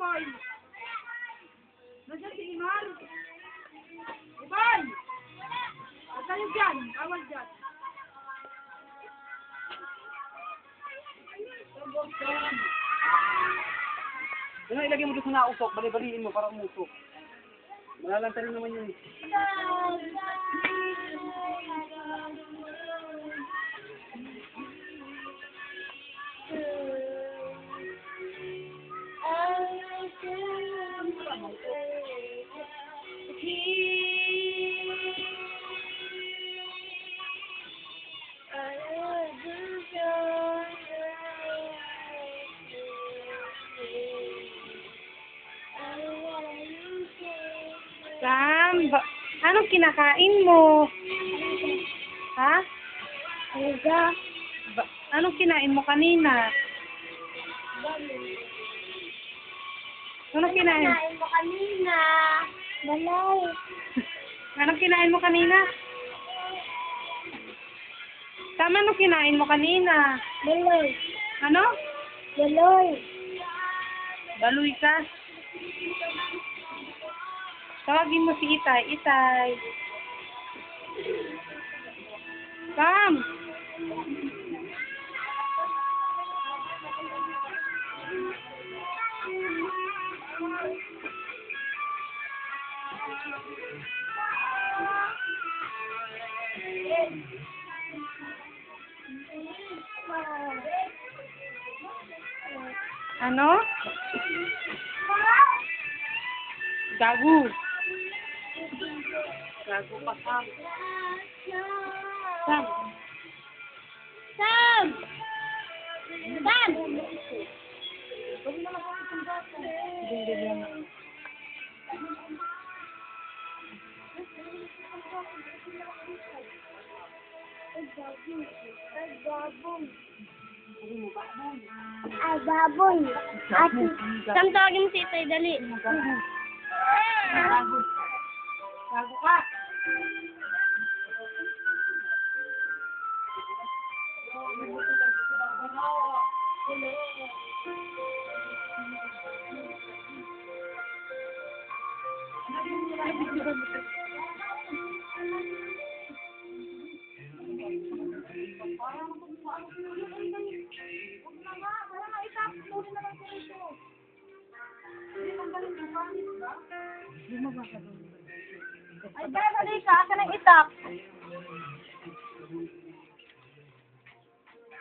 Boy. Nandiyan si Imar. Boy! At tayo dyan. Bawal dyan. Ano, ilagay mo doon sa nausok, bali-baliin mo para umusok. Malalanta rin naman yun. Sam, anong kinakain mo? Ha? Anong kinain mo kanina? Anong kinain? Mo kanina. Balay. Anong kinain mo kanina? Sam, anong kinain mo kanina? Baloy. Ano? Baloy. Baluy ka? Tawagin mo si Itay. Itay. Sam! Ano? Gago. Gago pa, Sam. Sam. Sam! Sam! Hindi lang. Ay, baboy. At, Sam, tawagin mo si Itay, dali. Gago. Gago ka. Ay, Ben, halika. Akin ang itak.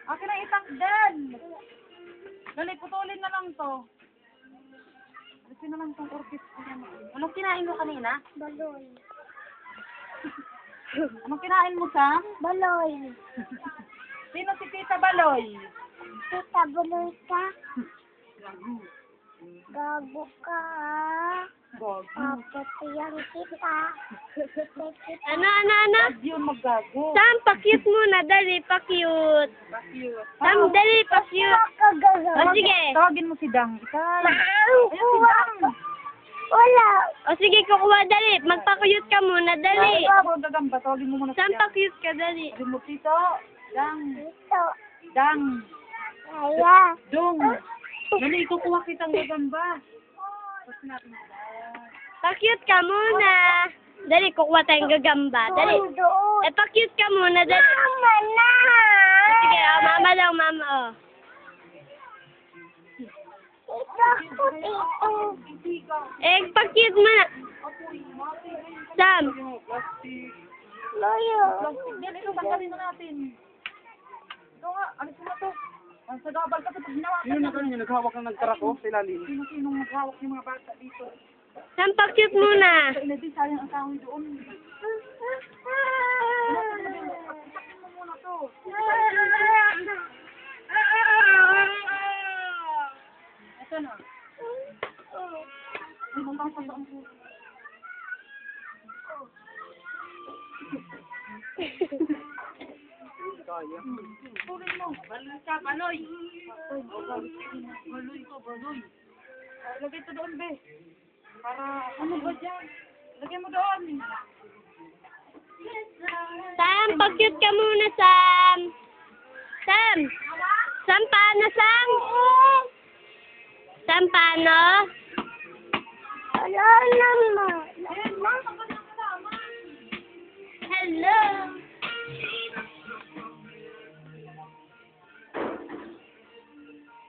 Akin ang itak din. Dali, putulin na lang to. Alisin na lang itong orbit. Anong kinain mo kanina? Baloy. Anong kinain mo, Sam? Baloy. Sino si Tita Baloy? Tita, baloy ka? Gago ka. Papatiyang kita. Ano? Yun maggago. Sam, pa-cute muna. Dali, pa-cute. Sam, dali, pa-cute. O, sige. Tawagin mo si Dang. Ikay. Wala. O, sige, kukuha. Dali. Magpa-cute ka muna. Dali. Ako, gagamba. Tawagin mo muna si Sam, Dang. pa-cute ka. Dali. Tawagin mo, Tito. Dang. Ito. Dang. Kaya. Dong. Dali, kukuha kitang gagamba. Pa-cute ka muna. Dali, kukuha tayong gagamba. Dali. Doon. Eh, pa-cute ka muna. Dali. Mama na. Sige, mama lang, mama. Ito. Ito. Eh, pa-cute mo na. Sam. Loyo. Dali, ito, tanggalin na natin. Ito nga, alis mo na to. Ang sagabal ka ito, pag hinawakan Sino na kanina naghawak ng nagkarako sa ilalim? Sino-sinong naghawak yung mga bata dito? Sam, pa-cute muna. Sa inadin, sayang ang kahoy doon. Isakin mo muna to. Ito na. Ay, mabang pa ang puso. Kaya. Tuloy mo. Baloy ka, baloy. Baloy ko, baloy. Lagay ito doon, be. Para, ano ba dyan? Lagay mo doon. Sam, pa-cute ka muna, Sam. Sam. Sam, paano, Sam? Sam, paano? Wala naman. Eh,